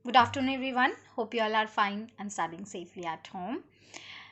Good afternoon, everyone. Hope you all are fine and studying safely at home.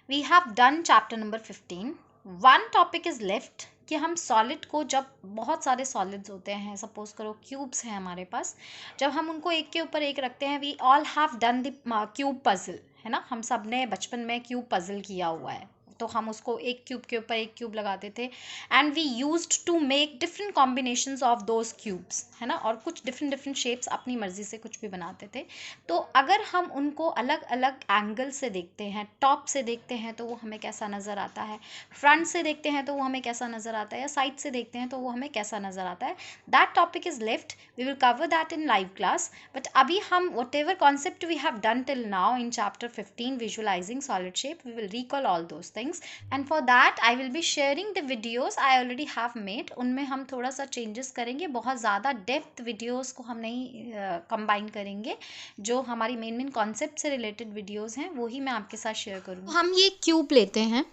We have done chapter number 15. One topic is left कि हम solid को जब बहुत सारे solids होते हैं, सपोज करो क्यूब्स हैं हमारे पास, जब हम उनको एक के ऊपर एक रखते हैं, we all have done the cube puzzle, है ना। हम सब ने बचपन में क्यूब पजल किया हुआ है, तो हम उसको एक क्यूब के ऊपर एक क्यूब लगाते थे and we used to make different combinations of those cubes, है ना। और कुछ डिफरेंट डिफरेंट शेप्स अपनी मर्जी से कुछ भी बनाते थे। तो अगर हम उनको अलग अलग एंगल से देखते हैं, टॉप से देखते हैं तो वो हमें कैसा नज़र आता है, फ्रंट से देखते हैं तो वो हमें कैसा नज़र आता है, या साइड से देखते हैं तो वो हमें कैसा नज़र आता है, that topic is left. We will cover that in live class. But अभी हम whatever concept we have done till now in chapter 15 visualising solid shape, we will recall all those things and for that I will be sharing the videos I already have made. उनमें हम थोड़ा सा changes करेंगे, बहुत ज़्यादा depth videos को हम नहीं कंबाइन करेंगे। जो हमारी मेन कॉन्सेप्ट से रिलेटेड वीडियोस हैं वही मैं आपके साथ शेयर करूँगी। हम ये क्यूब लेते हैं,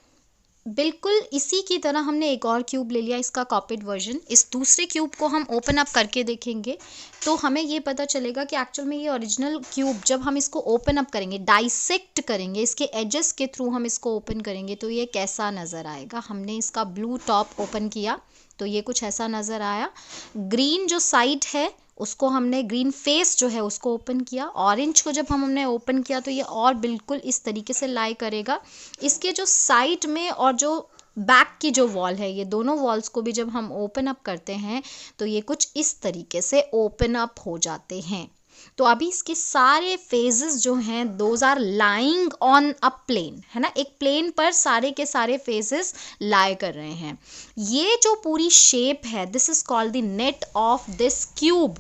बिल्कुल इसी की तरह हमने एक और क्यूब ले लिया, इसका कॉपीड वर्जन। इस दूसरे क्यूब को हम ओपन अप करके देखेंगे तो हमें ये पता चलेगा कि एक्चुअल में ये ओरिजिनल क्यूब जब हम इसको ओपन अप करेंगे, डाइसेक्ट करेंगे, इसके एजेस के थ्रू हम इसको ओपन करेंगे तो ये कैसा नज़र आएगा। हमने इसका ब्लू टॉप ओपन किया तो ये कुछ ऐसा नज़र आया। ग्रीन जो साइड है उसको हमने, ग्रीन फेस जो है उसको ओपन किया। ऑरेंज को जब हमने ओपन किया तो ये और बिल्कुल इस तरीके से लाई करेगा। इसके जो साइड में और जो बैक की जो वॉल है, ये दोनों वॉल्स को भी जब हम ओपन अप करते हैं तो ये कुछ इस तरीके से ओपन अप हो जाते हैं। तो अभी इसके सारे फेजेस जो हैं those are lying on a plane, है ना। एक प्लेन पर सारे के सारे फेजेस लाई कर रहे हैं। ये जो पूरी शेप है, this is called the net of this cube.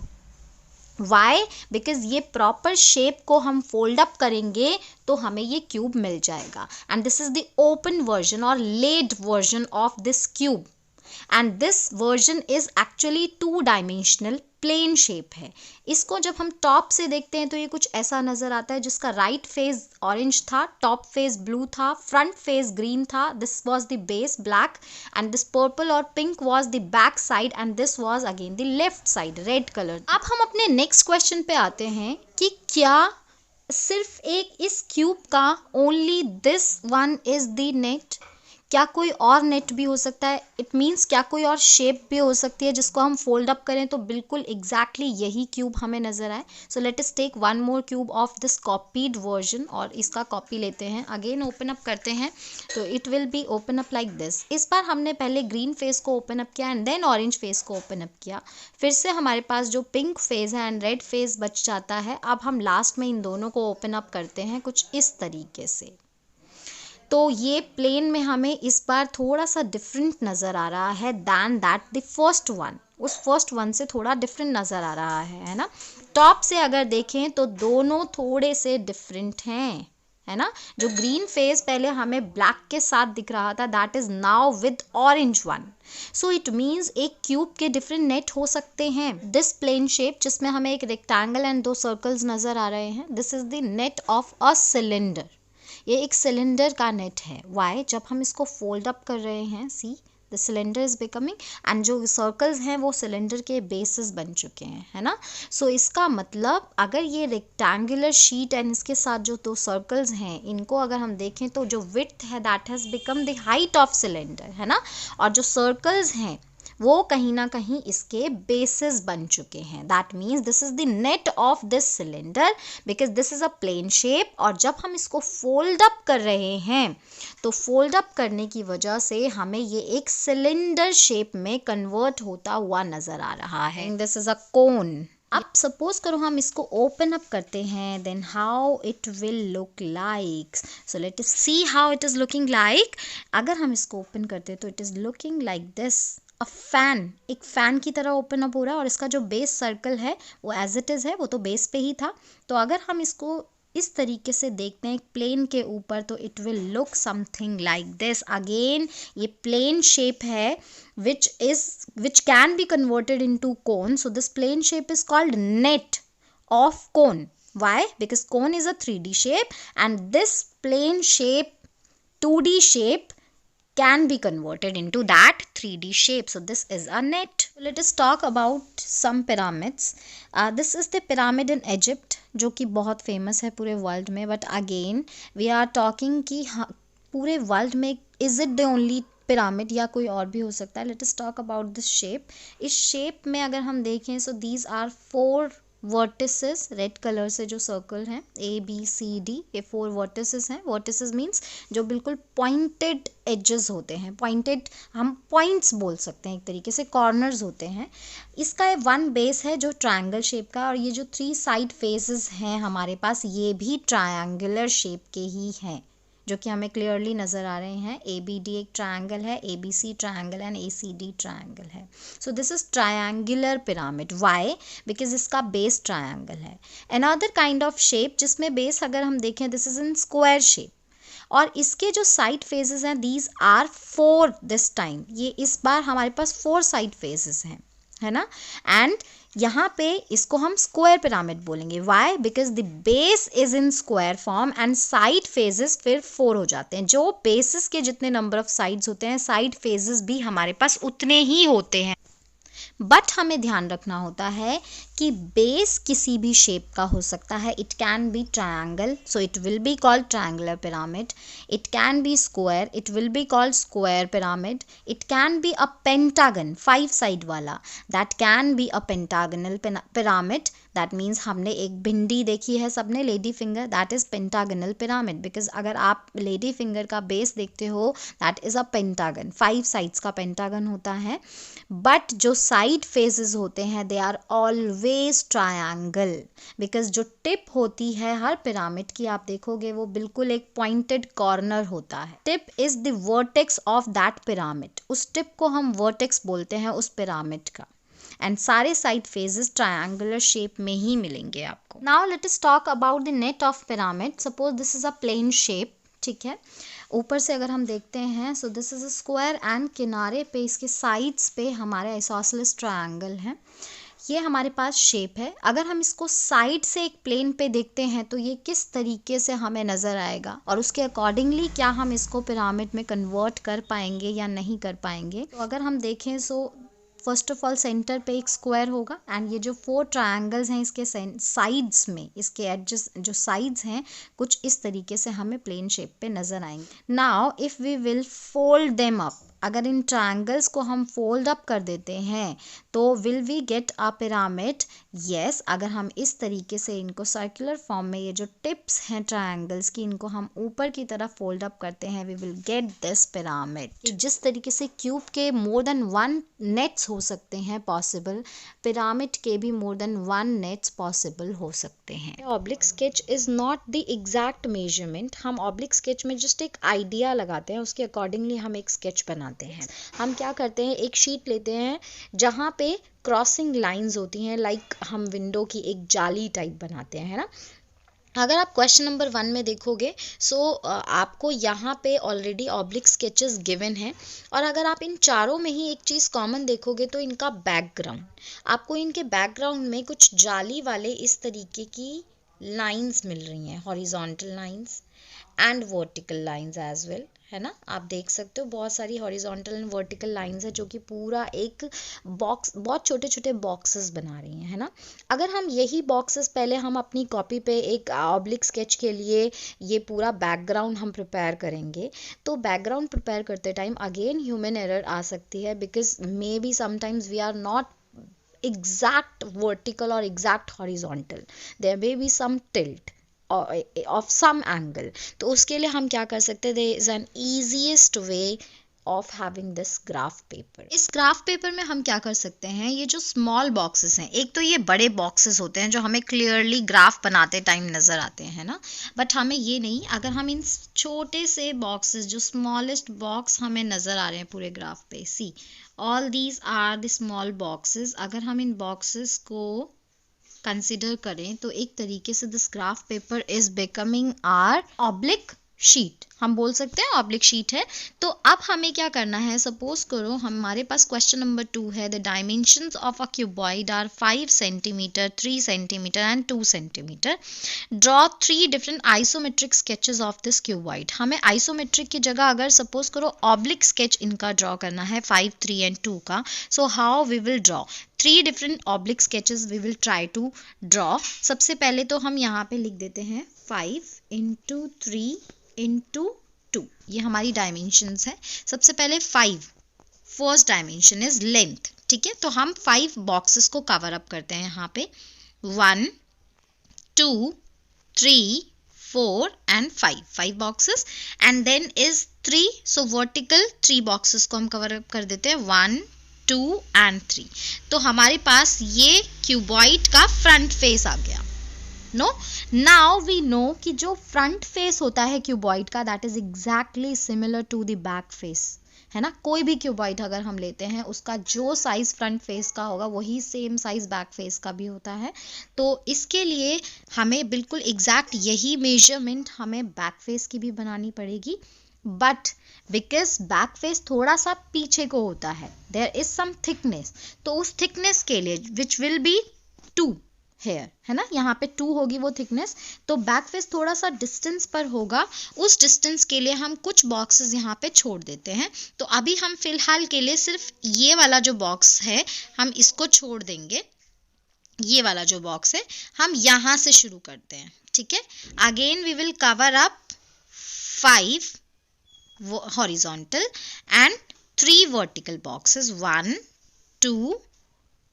Why? Because ये प्रॉपर शेप को हम फोल्ड अप करेंगे तो हमें ये क्यूब मिल जाएगा and this is the open version और laid version of this cube and this version is actually 2 dimensional plane shape है। इसको जब हम टॉप से देखते हैं तो ये कुछ ऐसा नज़र आता है, जिसका राइट फेस ऑरेंज था, टॉप फेस ब्लू था, फ्रंट फेस ग्रीन था, this was the base black and this purple और pink was the back side and this was again the left side red colour. अब हम अपने next question पे आते हैं कि क्या सिर्फ एक इस क्यूब का only this one is the net, क्या कोई और नेट भी हो सकता है? इट मीन्स क्या कोई और शेप भी हो सकती है जिसको हम फोल्ड अप करें तो बिल्कुल एग्जैक्टली यही क्यूब हमें नजर आए। So let us take one more cube of this copied version और इसका कॉपी लेते हैं, अगेन ओपन अप करते हैं तो it will be open up like this. इस बार हमने पहले ग्रीन फेस को ओपन अप किया एंड देन ऑरेंज फेस को ओपन अप किया। फिर से हमारे पास जो पिंक फेस है एंड रेड फेस बच जाता है। अब हम लास्ट में इन दोनों को ओपन अप करते हैं कुछ इस तरीके से। तो ये प्लेन में हमें इस बार थोड़ा सा डिफरेंट नज़र आ रहा है than that the first one. उस फर्स्ट वन से थोड़ा डिफरेंट नज़र आ रहा है ना। टॉप से अगर देखें तो दोनों थोड़े से डिफरेंट हैं, है ना। जो ग्रीन फेस पहले हमें ब्लैक के साथ दिख रहा था that is now with orange one. So it means एक क्यूब के डिफरेंट नेट हो सकते हैं। दिस प्लेन शेप जिसमें हमें एक रेक्टेंगल एंड 2 सर्कल्स नज़र आ रहे हैं, this is the net of a cylinder. ये एक सिलेंडर का नेट है। वाई? जब हम इसको फोल्ड अप कर रहे हैं, see the cylinder is becoming and जो सर्कल्स हैं वो सिलेंडर के बेसिस बन चुके हैं, है ना। सो इसका मतलब अगर ये रेक्टेंगुलर शीट एंड इसके साथ जो 2 सर्कल्स हैं इनको अगर हम देखें तो जो विड्थ है that has become the height of cylinder, है ना। और जो सर्कल्स हैं वो कहीं ना कहीं इसके बेसिस बन चुके हैं। That means this is the net of this cylinder because this is a plane shape. और जब हम इसको फोल्ड अप कर रहे हैं तो फोल्ड अप करने की वजह से हमें ये एक सिलेंडर शेप में कन्वर्ट होता हुआ नजर आ रहा है। This is a cone. अब सपोज करो हम इसको ओपन अप करते हैं, then how it will look like. So let us see how it is looking like. अगर हम इसको ओपन करते हैं तो it is looking like this. A fan, एक फैन की तरह ओपन अप हो रहा है और इसका जो बेस सर्कल है वो एज इट इज़ है, वो तो बेस पे ही था। तो अगर हम इसको इस तरीके से देखते हैं प्लेन के ऊपर तो it will look something like this. Again ये प्लेन शेप है which can be converted into cone. So this plane shape is called net of cone. Why? Because cone is a 3D shape and this plane shape 2D shape can be converted into that 3D shape. So this is a net. Let us talk about some pyramids. This is the pyramid in Egypt, जो कि बहुत famous है पूरे world में. But again we are talking कि पूरे world में is it the only pyramid या कोई और भी हो सकता है. Let us talk about this shape. इस शेप में अगर हम देखें so these are 4 vertices, red colour से जो सर्कल हैं ABCD, ये 4 वर्टिसेस हैं. वर्टिसेस मीन्स जो बिल्कुल पॉइंटेड एजेस होते हैं, पॉइंटेड हम पॉइंट्स बोल सकते हैं, एक तरीके से कॉर्नर्स होते हैं. इसका 1 बेस है जो ट्रायंगल शेप का, और ये जो 3 साइड फेसेस हैं हमारे पास ये भी ट्रायंगुलर शेप के ही हैं, जो कि हमें क्लियरली नज़र आ रहे हैं. ABD एक ट्रायंगल है, ABC ट्रायंगल है, एंड ACD ट्रायंगल है. So this is triangular pyramid. Why? Because इसका बेस ट्रायंगल है. अनदर काइंड ऑफ शेप जिसमें बेस अगर हम देखें, this is in square shape, और इसके जो साइड फेसेस हैं दीज आर 4 दिस टाइम. ये इस बार हमारे पास 4 साइड फेसेस हैं, है ना. एंड यहाँ पे इसको हम स्क्वायर पिरामिड बोलेंगे. Why? Because the base is in square form and side faces फिर 4 हो जाते हैं. जो बेसिस के जितने नंबर ऑफ साइड्स होते हैं, साइड फेजेस भी हमारे पास उतने ही होते हैं. बट हमें ध्यान रखना होता है कि बेस किसी भी शेप का हो सकता है. It can be triangle, so it will be called triangular pyramid. It can be square, it will be called square pyramid. It can be a pentagon, 5 side वाला, that can be a pentagonal pyramid. That means हमने एक भिंडी देखी है सबने, lady finger, that is pentagonal pyramid. Because अगर आप lady finger का बेस देखते हो that is a pentagon, 5 sides का पेंटागन होता है. बट जो साइड फेसेस होते हैं they are always triangle, because जो टिप होती है हर पिरामिड की आप देखोगे वो बिल्कुल एक पॉइंटेड कॉर्नर होता है. Tip is the vertex of that pyramid. उस टिप को हम वर्टेक्स बोलते हैं उस पिरामिड का. एंड सारे साइड फेजेस ट्रायंगुलर शेप में ही मिलेंगे आपको. Now let us talk about the net of pyramid. Suppose this is a plane shape, ठीक है. ऊपर से अगर हम देखते हैं so this is a square and किनारे पे इसके साइड्स पे हमारे आइसोसेलेस ट्रायंगल हैं. ये हमारे पास शेप है. अगर हम इसको साइड से एक प्लेन पे देखते हैं तो ये किस तरीके से हमें नज़र आएगा, और उसके अकॉर्डिंगली क्या हम इसको पिरामिड में कन्वर्ट कर पाएंगे या नहीं कर पाएंगे. तो अगर हम देखें so first of all centre पे एक स्क्वायर होगा, एंड ये जो 4 ट्रायंगल्स हैं इसके साइड्स में, इसके एडजस्ट जो साइड्स हैं कुछ इस तरीके से हमें प्लेन शेप पे नज़र आएंगे. Now if we will fold them up, अगर इन ट्रायंगल्स को हम फोल्ड अप कर देते हैं तो will we get a pyramid. Yes, अगर हम इस तरीके से इनको सर्कुलर फॉर्म में, ये जो टिप्स हैं ट्रायंगल्स की, इनको हम ऊपर की तरफ फोल्ड अप करते हैं, we will get this pyramid. जिस तरीके से क्यूब के मोर देन 1 नेट्स हो सकते हैं पॉसिबल, पिरामिड के भी मोर देन 1 नेट्स पॉसिबल हो सकते हैं. Oblique sketch is not the exact measurement. हम ऑब्लिक स्केच में जस्ट एक आइडिया लगाते हैं, उसके अकॉर्डिंगली हम एक स्केच बनाते हैं. हम क्या करते हैं, एक शीट लेते हैं जहाँ पे क्रॉसिंग लाइंस होती हैं, लाइक हम विंडो की एक जाली टाइप बनाते हैं, है ना. अगर आप क्वेश्चन नंबर 1 में देखोगे सो आपको यहाँ पे ऑलरेडी ऑब्लिक स्केचेस गिवन हैं, और अगर आप इन चारों में ही एक चीज़ कॉमन देखोगे तो इनका बैकग्राउंड, आपको इनके बैकग्राउंड में कुछ जाली वाले इस तरीके की लाइंस मिल रही हैं, horizontal lines and vertical lines as well, है ना. आप देख सकते हो बहुत सारी हॉरिजॉन्टल एंड वर्टिकल लाइंस है जो कि पूरा एक बॉक्स, बहुत छोटे छोटे बॉक्सेस बना रही हैं, है ना. अगर हम यही बॉक्सेस पहले हम अपनी कॉपी पे एक ऑब्लिक स्केच के लिए ये पूरा बैकग्राउंड हम प्रिपेयर करेंगे, तो बैकग्राउंड प्रिपेयर करते टाइम अगेन ह्यूमन एरर आ सकती है, because may be sometimes we are not exact vertical or exact horizontal, there may be some tilt of some angle. तो उसके लिए हम क्या कर सकते हैं, there is an easiest way of having this graph paper. इस ग्राफ पेपर में हम क्या कर सकते हैं, ये जो स्मॉल बॉक्सेस हैं, एक तो ये बड़े बॉक्सेस होते हैं जो हमें क्लियरली ग्राफ बनाते टाइम नज़र आते हैं ना, बट हमें ये नहीं, अगर हम इन छोटे से बॉक्सेस, जो स्मॉलेस्ट बॉक्स हमें नज़र आ रहे हैं पूरे ग्राफ पे, see all these are the small boxes, अगर हम इन बॉक्सेस को कंसिडर करें तो एक तरीके से this graph paper is becoming our oblique sheet, हम बोल सकते हैं ऑब्लिक शीट है। तो अब हमें क्या करना है, सपोज करो हमारे पास क्वेश्चन नंबर 2 है, the dimensions of a cuboid are 5 centimetre, 3 centimetre and 2 centimetre. Draw 3 different isometric sketches of this cuboid. हमें आइसोमेट्रिक की जगह अगर सपोज करो ऑब्लिक स्केच इनका ड्रॉ करना है 5, 3 एंड 2 का। So how we will draw 3 different oblique sketches we will try to draw. सबसे पहले तो हम यहाँ पे लिख देते हैं 5 इंटू 3 इंटू 2, ये हमारी डायमेंशंस है। सबसे पहले 5, फर्स्ट डायमेंशन इज लेंथ, ठीक है। तो हम 5 बॉक्सेस को कवर अप करते हैं यहाँ पे, 1 2 3 4 and 5 boxes. And then is 3, so vertical 3 boxes को हम कवर अप कर देते हैं, 1 2 एंड 3। तो हमारे पास ये क्यूबॉइड का फ्रंट फेस आ गया। नो, नाउ वी नो कि जो फ्रंट फेस होता है क्यूबॉइड का, that is exactly similar to the back face, है ना। कोई भी क्यूबॉइड अगर हम लेते हैं उसका जो साइज फ्रंट फेस का होगा वही सेम साइज बैक फेस का भी होता है। तो इसके लिए हमें बिल्कुल एग्जैक्ट यही मेजरमेंट हमें बैक फेस की भी बनानी पड़ेगी, बट बिकॉज बैक फेस थोड़ा सा पीछे को होता है, देयर इज सम थिकनेस, तो उस थिकनेस के लिए विच विल बी 2 हेयर, है ना, यहाँ पे 2 होगी वो थिकनेस। तो बैक फेस थोड़ा सा डिस्टेंस पर होगा, उस डिस्टेंस के लिए हम कुछ बॉक्सेस यहाँ पे छोड़ देते हैं। तो अभी हम फिलहाल के लिए सिर्फ ये वाला जो बॉक्स है हम इसको छोड़ देंगे, ये वाला जो बॉक्स है हम यहाँ से शुरू करते हैं, ठीक है। Again we will cover up 5 horizontal and 3 vertical boxes, 1 2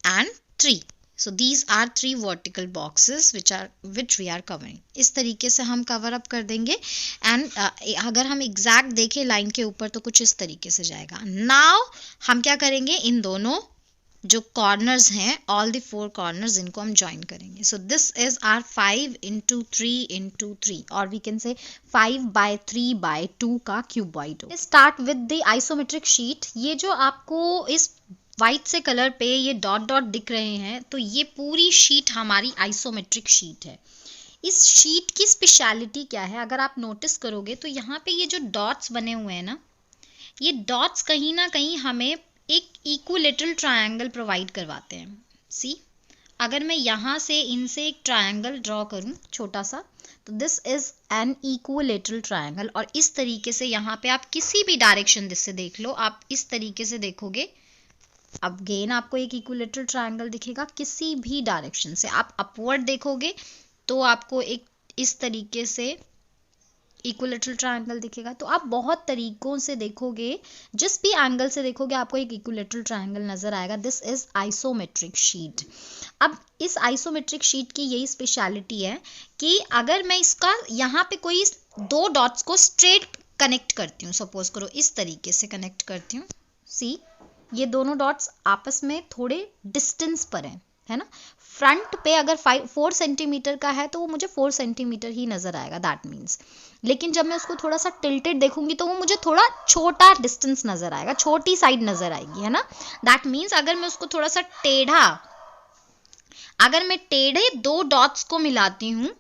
and 3. So these are 3 vertical boxes which we are covering. इस तरीके से हम कवर अप कर देंगे। एंड अगर हम एग्जैक्ट देखें लाइन के ऊपर तो कुछ इस तरीके से जाएगा। नाउ हम क्या करेंगे, इन दोनों जो कॉर्नर्स हैं, ऑल द 4 कॉर्नर्स, इनको हम ज्वाइन करेंगे। So this is our 5 into 3 into 3, और वी कैन से 5/3/2 का क्यूबॉइड। Start with the isometric sheet. ये जो आपको इस वाइट से कलर पे ये डॉट डॉट दिख रहे हैं, तो ये पूरी शीट हमारी आइसोमेट्रिक शीट है। इस शीट की स्पेशलिटी क्या है, अगर आप नोटिस करोगे तो यहाँ पे ये जो डॉट्स बने हुए हैं ना, ये डॉट्स कहीं ना कहीं हमें एक इक्विलेटरल ट्रायंगल प्रोवाइड करवाते हैं। सी, अगर मैं यहाँ से इनसे एक ट्रायंगल ड्रॉ करूँ छोटा सा, तो this is an equilateral triangle. और इस तरीके से यहाँ पे आप किसी भी डायरेक्शन से देख लो, आप इस तरीके से देखोगे, अब गेन आपको एक इक्विलेटरल ट्रायंगल दिखेगा। किसी भी डायरेक्शन से आप अपवर्ड देखोगे तो आपको एक इस तरीके से इक्विलेटरल ट्रायंगल दिखेगा। तो आप बहुत तरीकों से देखोगे, जिस भी एंगल से देखोगे आपको एक इक्विलेटरल ट्रायंगल नजर आएगा। This is isometric sheet. अब इस आइसोमेट्रिक शीट की यही स्पेशलिटी है कि अगर मैं इसका यहाँ पे कोई 2 डॉट्स को स्ट्रेट कनेक्ट करती हूँ, सपोज करो इस तरीके से कनेक्ट करती हूँ, सी, ये दोनों डॉट्स आपस में थोड़े डिस्टेंस पर हैं, है ना। फ्रंट पे अगर 4 सेंटीमीटर का है तो वो मुझे 4 सेंटीमीटर ही नजर आएगा, दैट मीन्स। लेकिन जब मैं उसको थोड़ा सा टिल्टेड देखूंगी तो वो मुझे थोड़ा छोटा डिस्टेंस नजर आएगा, छोटी साइड नजर आएगी, है ना। दैट मीन्स अगर मैं उसको थोड़ा सा टेढ़ा, अगर मैं टेढ़े 2 डॉट्स को मिलाती हूँ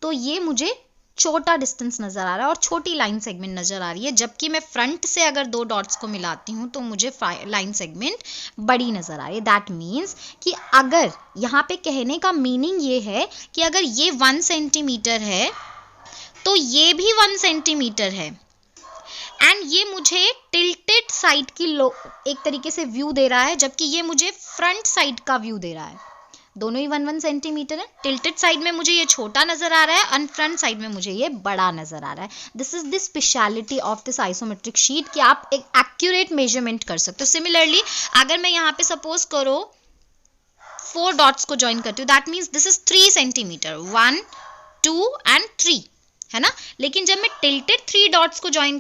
तो ये मुझे छोटा डिस्टेंस नजर आ रहा है और छोटी लाइन सेगमेंट नजर आ रही है। जबकि मैं फ्रंट से अगर 2 डॉट्स को मिलाती हूँ तो मुझे लाइन सेगमेंट बड़ी नजर आ रही है। दैट मीन्स कि अगर यहाँ पे कहने का मीनिंग ये है कि अगर ये 1 सेंटीमीटर है तो ये भी 1 सेंटीमीटर है, एंड ये मुझे टिल्टेड साइड की एक तरीके से व्यू दे रहा है, जबकि ये मुझे फ्रंट साइड का व्यू दे रहा है। दोनों ही 1 सेंटीमीटर है। टिल्टेड साइड में मुझे ये छोटा नजर आ रहा है और फ्रंट साइड में मुझे ये बड़ा नजर आ रहा है। This is the speciality of this isometric sheet कि आप एक एक्यूरेट मेजरमेंट कर सकते हो। सिमिलरली अगर मैं यहाँ पे सपोज करो 4 डॉट्स को ज्वाइन करती हूँ, that means this is 3 centimetre, 1 2 and 3, है ना। लेकिन जब मैं टिल्टेड 4 डॉट्स को ज्वाइन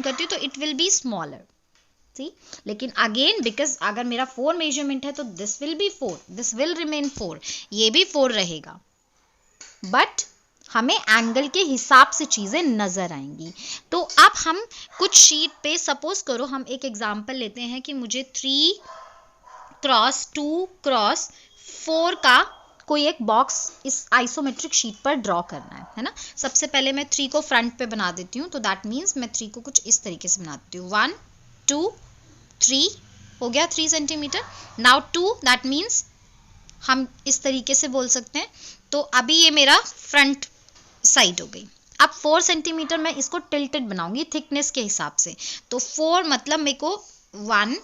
करती हूँ तो इट विल बी स्मॉलर, सी। लेकिन अगेन बिकॉज अगर मेरा 4 मेजरमेंट है तो this will be 4, this will remain 4, ये भी 4 रहेगा, बट हमें एंगल के हिसाब से चीजें नजर आएंगी। तो अब हम कुछ शीट पे सपोज करो, हम एक एग्जांपल लेते हैं कि मुझे 3 क्रॉस 2 क्रॉस 4 का कोई एक बॉक्स इस आइसोमेट्रिक शीट पर ड्रॉ करना है ना। सबसे पहले मैं 3 को फ्रंट पे बना देती हूँ, तो दैट मीन्स मैं 3 को कुछ इस तरीके से बना देती हूँ। 1 2 3 हो गया 3 सेंटीमीटर। नाउ 2 दैट मीन्स हम इस तरीके से बोल सकते हैं। तो अभी ये मेरा फ्रंट साइड हो गई। अब 4 सेंटीमीटर मैं इसको टिल्टेड बनाऊंगी थिकनेस के हिसाब से। तो 4 मतलब मेरे को 1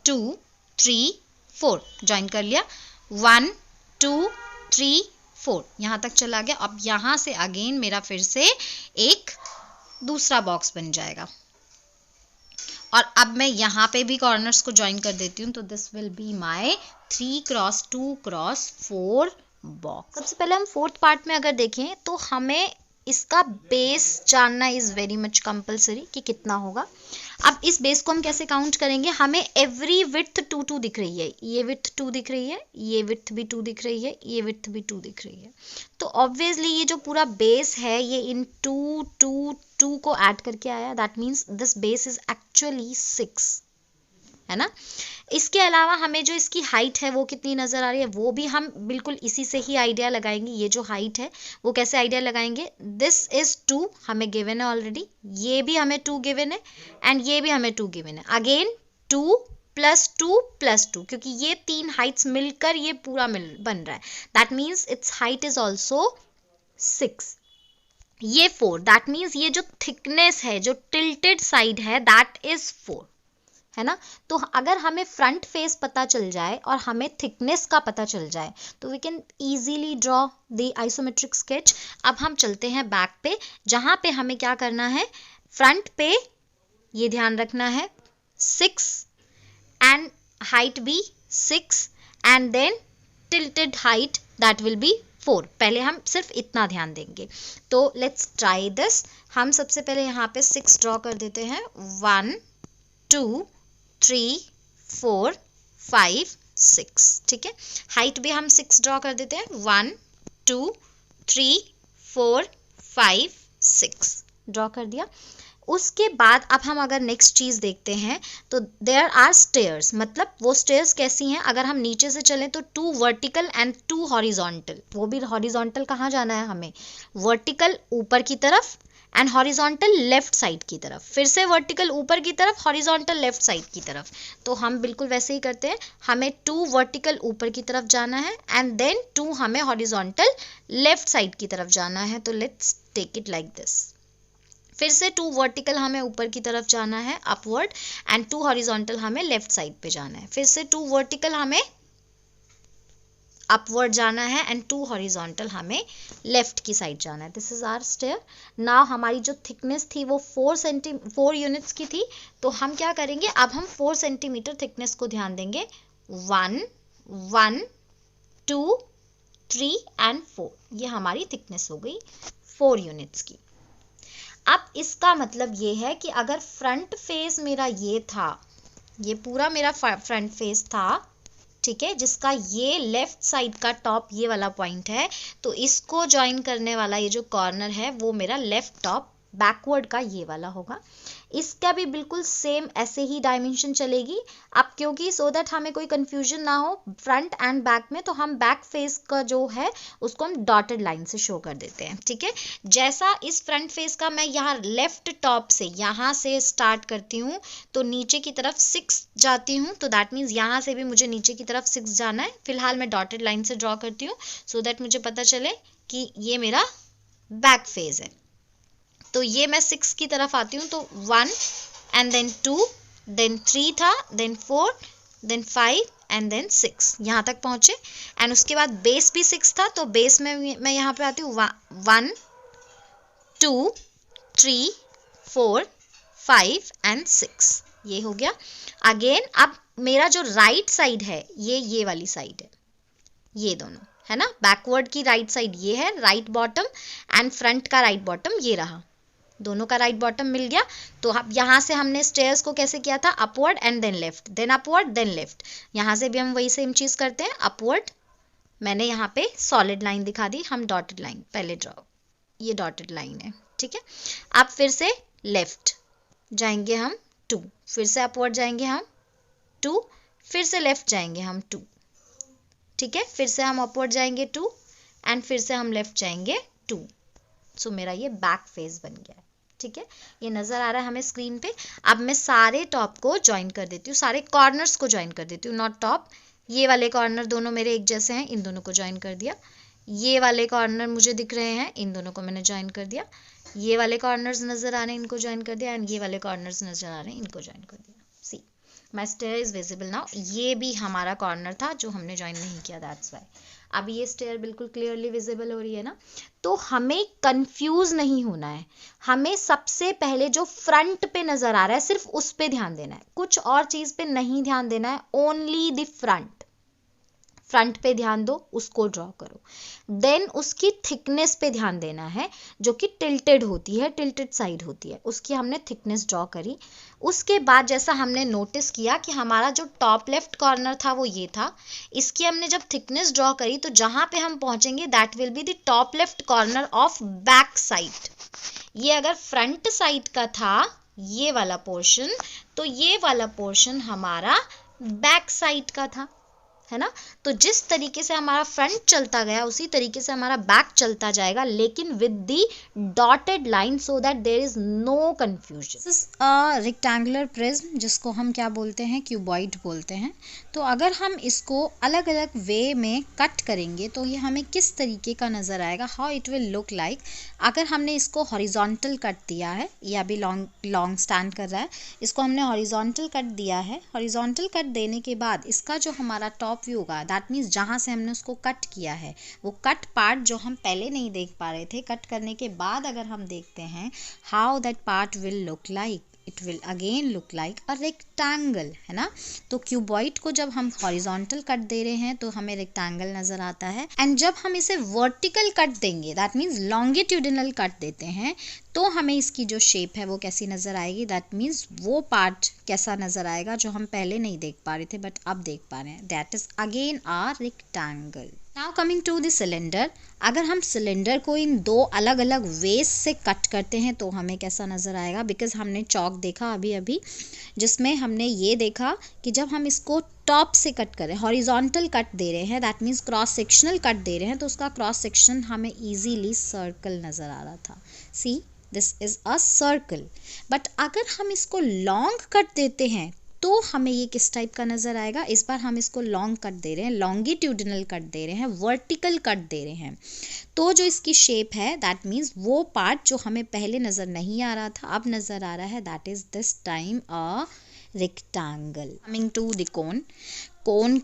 2 3 4 ज्वाइन कर लिया। 1 2 3 4 यहाँ तक चला गया। अब यहाँ से अगेन मेरा फिर से एक दूसरा बॉक्स बन जाएगा और अब मैं यहाँ पे भी कॉर्नर्स को ज्वाइन कर देती हूँ। तो this will be my 3x2x4 box. सबसे पहले हम 4th पार्ट में अगर देखें तो हमें इसका बेस जानना इज़ वेरी मच कंपलसरी कि कितना होगा। अब इस बेस को हम कैसे काउंट करेंगे? हमें एवरी विड्थ 2 2 दिख रही है, ये विड्थ 2 दिख रही है, ये विड्थ भी 2 दिख रही है, ये विड्थ भी 2 दिख रही है। तो ऑब्वियसली ये जो पूरा बेस है ये इन 2 2 2 को ऐड करके आया। That means this base is actually 6, है ना। इसके अलावा हमें जो इसकी हाइट है वो कितनी नज़र आ रही है, वो भी हम बिल्कुल इसी से ही आइडिया लगाएंगे। ये जो हाइट है वो कैसे आइडिया लगाएंगे? दिस इज़ 2 हमें गिवन है ऑलरेडी, ये भी हमें 2 गिवन है एंड ये भी हमें 2 गिवन है। अगेन 2 + 2 + 2, क्योंकि ये 3 हाइट्स मिलकर ये पूरा बन रहा है। That means it's height is also 6। ये 4 दैट मीन्स ये जो थिकनेस है, जो टिल्टेड साइड है, दैट इज 4, है ना। तो अगर हमें फ्रंट फेस पता चल जाए और हमें थिकनेस का पता चल जाए तो we can easily draw the isometric sketch. अब हम चलते हैं बैक पे, जहाँ पे हमें क्या करना है, फ्रंट पे ये ध्यान रखना है 6 एंड हाइट भी 6 and then tilted height that will be 4। पहले हम सिर्फ इतना ध्यान देंगे। तो लेट्स ट्राई दिस। हम सबसे पहले यहाँ पे 6 ड्रॉ कर देते हैं। 1 2 3 4 5 6, ठीक है। हाइट भी हम 6 ड्रॉ कर देते हैं। 1 2 3 4 5 6 ड्रॉ कर दिया। उसके बाद अब हम अगर नेक्स्ट चीज़ देखते हैं तो देयर आर स्टेयर्स। मतलब वो स्टेयर्स कैसी हैं? अगर हम नीचे से चलें तो 2 वर्टिकल एंड 2 हॉरिजॉन्टल। वो भी हॉरिजॉन्टल कहाँ जाना है हमें? वर्टिकल ऊपर की तरफ एंड हॉरिजॉन्टल लेफ्ट साइड की तरफ। फिर से वर्टिकल ऊपर की तरफ, हॉरिजॉन्टल लेफ्ट साइड की तरफ। तो हम बिल्कुल वैसे ही करते हैं। हमें 2 वर्टिकल ऊपर की तरफ जाना है एंड देन 2 हमें हॉरिजॉन्टल लेफ्ट साइड की तरफ जाना है। तो let's take it like this. फिर से 2 वर्टिकल हमें ऊपर की तरफ जाना है अपवर्ड एंड 2 हॉरिजॉन्टल हमें लेफ्ट साइड पे जाना है। फिर से 2 वर्टिकल हमें अपवर्ड जाना है एंड 2 हॉरिजॉन्टल हमें लेफ्ट की साइड जाना है। This is our stair. Now हमारी जो थिकनेस थी वो 4 यूनिट्स की थी। तो हम क्या करेंगे, अब हम 4 सेंटीमीटर थिकनेस को ध्यान देंगे। 1 1 2 3 एंड 4, ये हमारी थिकनेस हो गई 4 यूनिट्स की। अब इसका मतलब ये है कि अगर फ्रंट फेस मेरा ये था, ये पूरा मेरा फ्रंट फेस था, ठीक है, जिसका ये लेफ्ट साइड का टॉप ये वाला पॉइंट है, तो इसको ज्वाइन करने वाला ये जो कॉर्नर है वो मेरा लेफ्ट टॉप बैकवर्ड का ये वाला होगा। इसका भी बिल्कुल सेम ऐसे ही डायमेंशन चलेगी। अब क्योंकि सो दैट हमें कोई कंफ्यूजन ना हो फ्रंट एंड बैक में, तो हम बैक फेस का जो है उसको हम डॉटेड लाइन से शो कर देते हैं, ठीक है। जैसा इस फ्रंट फेस का मैं यहाँ लेफ्ट टॉप से यहाँ से स्टार्ट करती हूँ तो नीचे की तरफ 6 जाती हूँ, तो दैट मीन्स यहाँ से भी मुझे नीचे की तरफ 6 जाना है। फिलहाल मैं डॉटेड लाइन से ड्रॉ करती हूँ सो दैट मुझे पता चले कि ये मेरा बैक फेस है। तो ये मैं 6 की तरफ आती हूँ, तो 1 एंड देन 2 देन 3 था, देन 4 देन 5 एंड देन 6, यहाँ तक पहुँचे। एंड उसके बाद बेस भी 6 था, तो बेस में मैं यहाँ पे आती हूँ 1 2 3 4 5 एंड 6, ये हो गया। अगेन अब मेरा जो राइट साइड है ये वाली साइड है, ये दोनों है ना। बैकवर्ड की राइट साइड ये है, राइट बॉटम, एंड फ्रंट का राइट बॉटम ये रहा, दोनों का राइट बॉटम मिल गया। तो अब यहाँ से हमने स्टेयर्स को कैसे किया था, upward and then left, then upward then left. यहाँ से भी हम वही सेम चीज़ करते हैं, अपवर्ड। मैंने यहाँ पे सॉलिड लाइन दिखा दी, हम डॉटेड लाइन पहले ड्रॉ, ये डॉटेड लाइन है, ठीक है। अब फिर से लेफ्ट जाएंगे हम 2, फिर से अपवर्ड जाएंगे हम 2, फिर से लेफ्ट जाएंगे हम 2, ठीक है, फिर से हम अपवर्ड जाएंगे 2 एंड फिर से हम लेफ्ट जाएंगे 2। सो मेरा ये बैक फेस बन गया है, ठीक है, ये नज़र आ रहा है हमें स्क्रीन पे। अब मैं सारे टॉप को ज्वाइन कर देती हूँ, सारे कॉर्नर्स को ज्वाइन कर देती हूँ, नॉट टॉप। ये वाले कॉर्नर दोनों मेरे एक जैसे हैं, इन दोनों को ज्वाइन कर दिया। ये वाले कॉर्नर मुझे दिख रहे हैं, इन दोनों को मैंने ज्वाइन कर दिया। ये वाले कॉर्नर्स नज़र आ रहे हैं, इनको ज्वाइन कर दिया। एंड ये वाले कॉर्नर्स नज़र आ रहे हैं, इनको ज्वाइन कर दिया। सी माई स्टेयर इज़ विजिबल नाउ। ये भी हमारा कॉर्नर था जो हमने ज्वाइन नहीं किया, दैट्स वाई। अब ये स्टेयर बिल्कुल क्लियरली विजिबल हो रही है ना। तो हमें कंफ्यूज नहीं होना है, हमें सबसे पहले जो फ्रंट पे नज़र आ रहा है सिर्फ उस पे ध्यान देना है, कुछ और चीज़ पे नहीं ध्यान देना है, ओनली द फ्रंट पे ध्यान दो, उसको ड्रॉ करो। देन उसकी थिकनेस पे ध्यान देना है, जो कि टिल्टेड होती है, टिल्टेड साइड होती है, उसकी हमने थिकनेस ड्रॉ करी। उसके बाद जैसा हमने नोटिस किया कि हमारा जो टॉप लेफ्ट कॉर्नर था वो ये था, इसकी हमने जब थिकनेस ड्रॉ करी तो जहाँ पे हम पहुँचेंगे that will be the top left corner of back side. ये अगर फ्रंट साइड का था ये वाला पोर्शन, तो ये वाला पोर्शन हमारा बैक साइड का था, है ना। तो जिस तरीके से हमारा फ्रंट चलता गया उसी तरीके से हमारा बैक चलता जाएगा, लेकिन with the dotted line so that there is no confusion. This is a rectangular prism, जिसको हम क्या बोलते हैं, क्यूबॉइड बोलते हैं। तो अगर हम इसको अलग अलग वे में कट करेंगे तो ये हमें किस तरीके का नज़र आएगा, how it will look like. अगर हमने इसको हॉरिजॉन्टल कट दिया है, ये अभी लॉन्ग स्टैंड कर रहा है, इसको हमने हॉरिजॉन्टल कट दिया है। हॉरिजॉन्टल कट देने के बाद इसका जो हमारा टॉप व्यू होगा, दैट मीन्स जहाँ से हमने उसको कट किया है वो कट पार्ट जो हम पहले नहीं देख पा रहे थे, कट करने के बाद अगर हम देखते हैं how that part will look like, it will again look like a rectangle, है ना। तो क्यूबॉइड को जब हम हॉरिजॉन्टल कट दे रहे हैं तो हमें रेक्टेंगल नजर आता है। एंड जब हम इसे वर्टिकल कट देंगे, दैट मीन्स लॉन्गिट्यूडिनल कट देते हैं, तो हमें इसकी जो शेप है वो कैसी नज़र आएगी, दैट मीन्स वो पार्ट कैसा नज़र आएगा जो हम पहले नहीं देख पा रहे थे बट अब देख पा रहे हैं, that is again a rectangle. Now coming to the cylinder, अगर हम सिलेंडर को इन दो अलग अलग वेज से कट करते हैं तो हमें कैसा नज़र आएगा, बिकॉज हमने चौक देखा अभी जिसमें हमने ये देखा कि जब हम इसको टॉप से कट करें, हॉरिजॉन्टल कट दे रहे हैं, that means cross sectional cut दे रहे हैं, तो उसका क्रॉस सेक्शन हमें ईजीली सर्कल नज़र आ रहा था। See this is a circle. But अगर हम इसको लॉन्ग कट देते हैं तो हमें ये किस टाइप का नज़र आएगा। इस बार हम इसको लॉन्ग कट दे रहे हैं, लॉन्गिट्यूडिनल कट दे रहे हैं, वर्टिकल कट दे रहे हैं, तो जो इसकी शेप है दैट मीन्स वो पार्ट जो हमें पहले नज़र नहीं आ रहा था अब नज़र आ रहा है, that is this time a rectangle. Coming to the cone,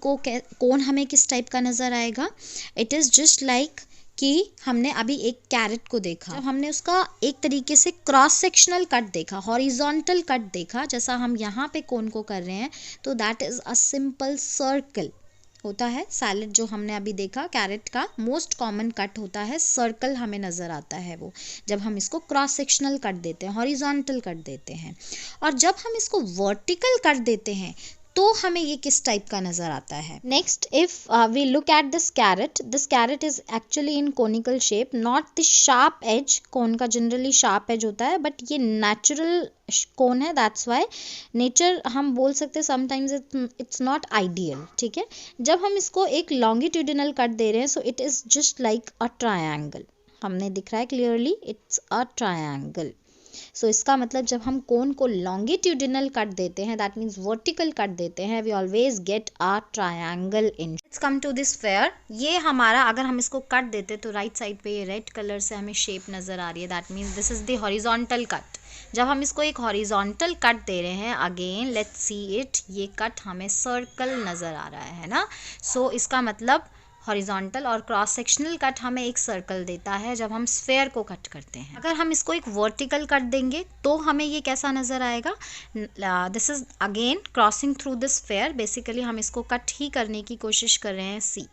cone हमें किस टाइप का नज़र आएगा, इट इज़ जस्ट लाइक कि हमने अभी एक कैरेट को देखा, जब हमने उसका एक तरीके से क्रॉस सेक्शनल कट देखा, हॉरिजॉन्टल कट देखा, जैसा हम यहाँ पे कोन को कर रहे हैं, तो that is a simple circle होता है। सैलेड जो हमने अभी देखा कैरेट का मोस्ट कॉमन कट होता है, सर्कल हमें नज़र आता है वो, जब हम इसको क्रॉस सेक्शनल कट देते हैं, हॉरिजॉन्टल कट देते हैं। और जब हम इसको वर्टिकल कट देते हैं तो हमें ये किस टाइप का नज़र आता है। Next if we look at this carrot is actually in conical shape, not the sharp edge, cone का जनरली शार्प एज होता है बट ये नेचुरल कोन है, दैट्स वाई नेचर हम बोल सकते हैं समटाइम्स इट्स नॉट आइडियल, ठीक है। जब हम इसको एक लॉन्गिट्यूडिनल कट दे रहे हैं so it is just like a triangle, हमने दिख रहा है क्लियरली इट्स अ ट्रायंगल। सो इसका मतलब जब हम कोन को लॉन्गिट्यूडिनल कट देते हैं, दैट मीन्स वर्टिकल कट देते हैं, we always get a triangle in. Let's come to this sphere, ये हमारा अगर हम इसको कट देते तो राइट साइड पे ये रेड कलर से हमें शेप नज़र आ रही है, that means this is the horizontal cut. जब हम इसको एक हॉरिजॉन्टल कट दे रहे हैं, अगेन लेट्स सी इट, ये कट हमें सर्कल नज़र आ रहा है ना। सो इसका मतलब हॉरिजॉन्टल और क्रॉस सेक्शनल कट हमें एक सर्कल देता है जब हम स्फेयर को कट करते हैं। अगर हम इसको एक वर्टिकल कट देंगे तो हमें ये कैसा नज़र आएगा, this is again crossing through this sphere, basically हम इसको कट ही करने की कोशिश कर रहे हैं। सी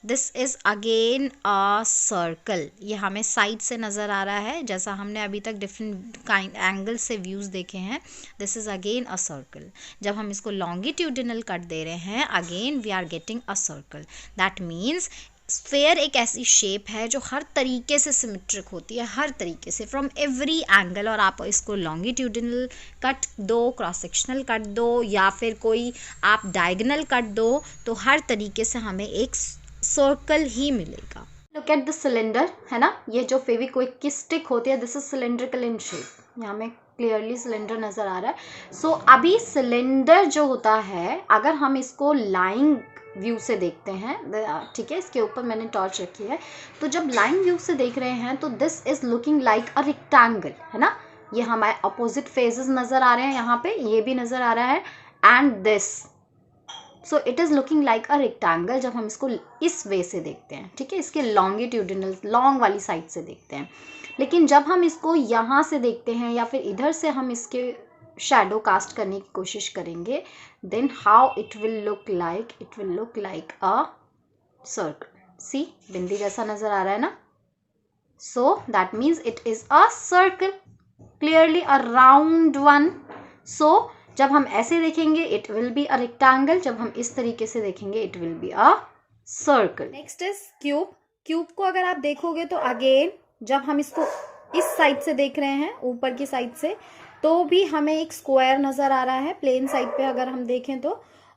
this is again a circle, ये हमें साइड से नज़र आ रहा है, जैसा हमने अभी तक डिफरेंट काइंड एंगल से व्यूज़ देखे हैं। This is again a circle. जब हम इसको लॉन्गिट्यूडिनल कट दे रहे हैं, again we are getting a circle, that means sphere एक ऐसी शेप है जो हर तरीके से सिमेट्रिक होती है, हर तरीके से, फ्रॉम एवरी एंगल। और आप इसको लॉन्गिट्यूडिनल कट दो, क्रॉस सेक्शनल कट दो, या फिर कोई आप डायगोनल कट दो, तो हर तरीके से हमें एक सर्कल ही मिलेगा। लुक एट द सिलेंडर, है ना, ये जो फेविक्विक की स्टिक होती है, this is cylindrical in shape. यहाँ में क्लियरली सिलेंडर नज़र आ रहा है। सो अभी सिलेंडर जो होता है, अगर हम इसको लाइंग व्यू से देखते हैं, ठीक है, इसके ऊपर मैंने टॉर्च रखी है, तो जब लाइन व्यू से देख रहे हैं तो this is looking like a rectangle, है ना। ये हमारे अपोजिट फेजेस नज़र आ रहे हैं, यहाँ पे ये भी नज़र आ रहा है, and this, so it is looking like a rectangle जब हम इसको इस वे से देखते हैं, ठीक है, इसके लॉन्गिट्यूडिनल लॉन्ग वाली साइड से देखते हैं। लेकिन जब हम इसको यहाँ से देखते हैं या फिर इधर से हम इसके शैडो कास्ट करने की कोशिश करेंगे, then how it will look like, it will look like a circle. See, बिंदी जैसा नज़र आ रहा है ना, so that means it is a circle, clearly a round one. So जब हम ऐसे देखेंगे it will be a rectangle, जब हम इस तरीके से देखेंगे it will be a circle. Next is cube. Cube को अगर आप देखोगे तो अगेन जब हम इसको इस साइड से देख रहे हैं, ऊपर की साइड से, तो भी हमें एक स्क्वायर नज़र आ रहा है प्लेन साइड पे अगर हम देखें तो।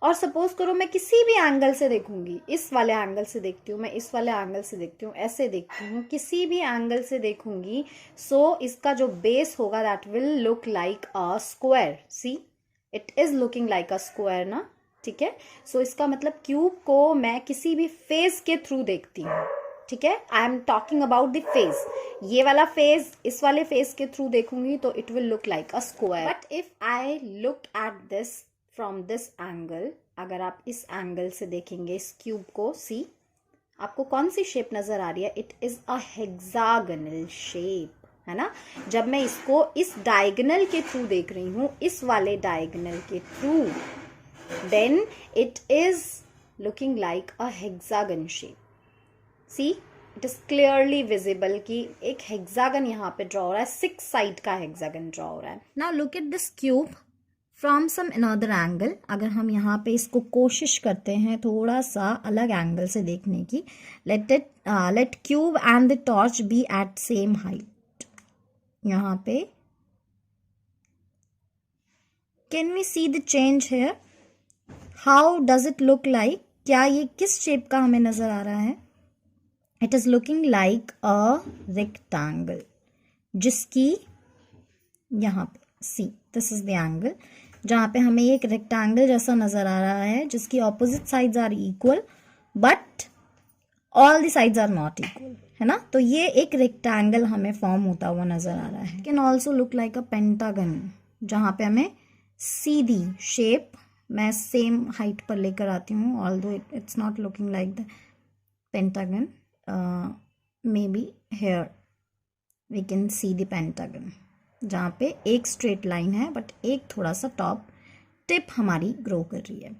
और सपोज करो मैं किसी भी एंगल से देखूंगी, इस वाले एंगल से देखती हूँ, मैं इस वाले एंगल से देखती हूँ, ऐसे देखती हूँ, किसी भी एंगल से देखूंगी, सो इसका जो बेस होगा that will look like a square. See, it is looking like a square ना, ठीक है। सो इसका मतलब क्यूब को मैं किसी भी फेस के थ्रू देखती हूँ, ठीक है। I am talking about the face, ये वाला फेस इस वाले फेस के थ्रू देखूंगी तो it will look like a square. But if I look at this from this angle, अगर आप इस एंगल से देखेंगे इस क्यूब को, सी आपको कौन सी शेप नजर आ रही है, it is a hexagonal shape, है ना। जब मैं इसको इस डायगोनल के थ्रू देख रही हूँ, इस वाले डायगोनल के थ्रू, then it is looking like a hexagon shape. See, it is clearly visible कि एक हेक्सागन यहाँ पे ड्रॉ हो रहा है, 6 साइड का हेक्सागन ड्रॉ हो रहा है। Now look at this cube from some another angle. अगर हम यहाँ पे इसको कोशिश करते हैं थोड़ा सा अलग एंगल से देखने की, let cube and the torch be at same height. यहाँ पे can we see the change here, how does it look like, क्या ये किस शेप का हमें नजर आ रहा है, it is looking like a rectangle, जिसकी यहाँ पे सी, दिस इज द एंगल जहाँ पे हमें एक रेक्टेंगल जैसा नजर आ रहा है, जिसकी opposite sides are equal but all the sides are not equal, है ना। तो ये एक रेक्टेंगल हमें फॉर्म होता हुआ नजर आ रहा है। Can also look like a pentagon, जहाँ पे हमें सीधी शेप, मैं सेम हाइट पर लेकर आती हूँ, although it's not looking like the pentagon, may be here we can see the pentagon, जहाँ पे एक स्ट्रेट लाइन है बट एक थोड़ा सा टॉप टिप हमारी ग्रो कर रही है।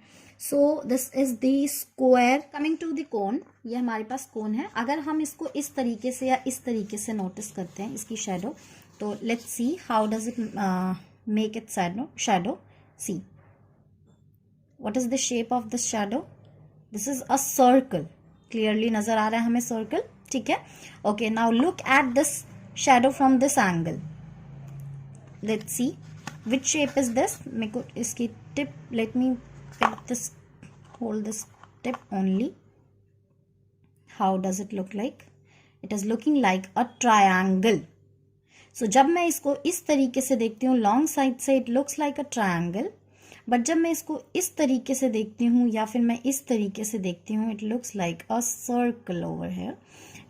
So this is the square. Coming to the cone, ये हमारे पास कोन है। अगर हम इसको इस तरीके से या इस तरीके से नोटिस करते हैं इसकी शेडो, तो let's see how does it make it shadow. See, what is the shape of this shadow, this is a circle, clearly नजर आ रहा है हमें सर्कल, ठीक है। Okay, now look at this shadow from this angle, let's see which shape is this। मेरे को इसकी tip, let me pick this, hold this tip only, how does it look like, it is looking like a triangle। so जब मैं इसको इस तरीके से देखती हूँ लॉन्ग साइड से it looks like a triangle, but जब मैं इसको इस तरीके से देखती हूँ या फिर मैं इस तरीके से देखती हूँ it looks like a circle over here।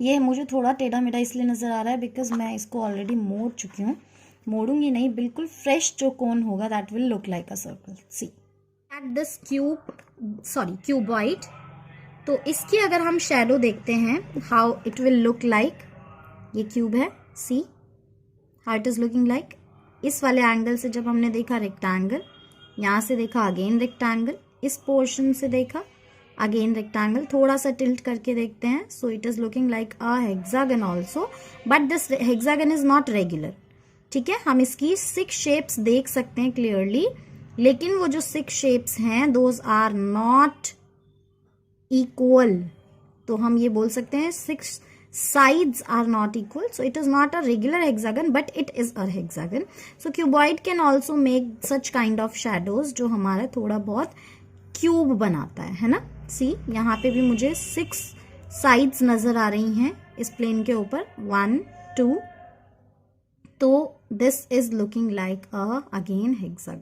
ये मुझे थोड़ा टेढ़ा मेढ़ा इसलिए नज़र आ रहा है बिकॉज मैं इसको ऑलरेडी मोड़ चुकी हूँ, मोड़ूंगी नहीं, बिल्कुल फ्रेश जो कोन होगा that will look like a circle. See, at this cuboid, तो इसकी अगर हम शेडो देखते हैं how it will look like, ये क्यूब है, see how it is looking like. इस वाले एंगल से जब हमने देखा रेक्टेंगल, यहाँ से देखा अगेन रेक्टेंगल, इस पोर्शन से देखा अगेन रेक्टेंगल, थोड़ा सा टिल्ट करके देखते हैं, so it is looking like a hexagon also, but this hexagon is not regular, ठीक है। हम इसकी 6 शेप्स देख सकते हैं क्लियरली, लेकिन वो जो 6 शेप्स हैं दोज आर नॉट इक्वल, तो हम ये बोल सकते हैं 6 sides are not equal, so it is not a regular hexagon but it is a hexagon. So cuboid can also make such kind of shadows जो हमारा थोड़ा बहुत क्यूब बनाता है ना. सी यहाँ पे भी मुझे 6 sides नजर आ रही हैं इस प्लेन के ऊपर, 1 2, तो this is looking like a again hexagon.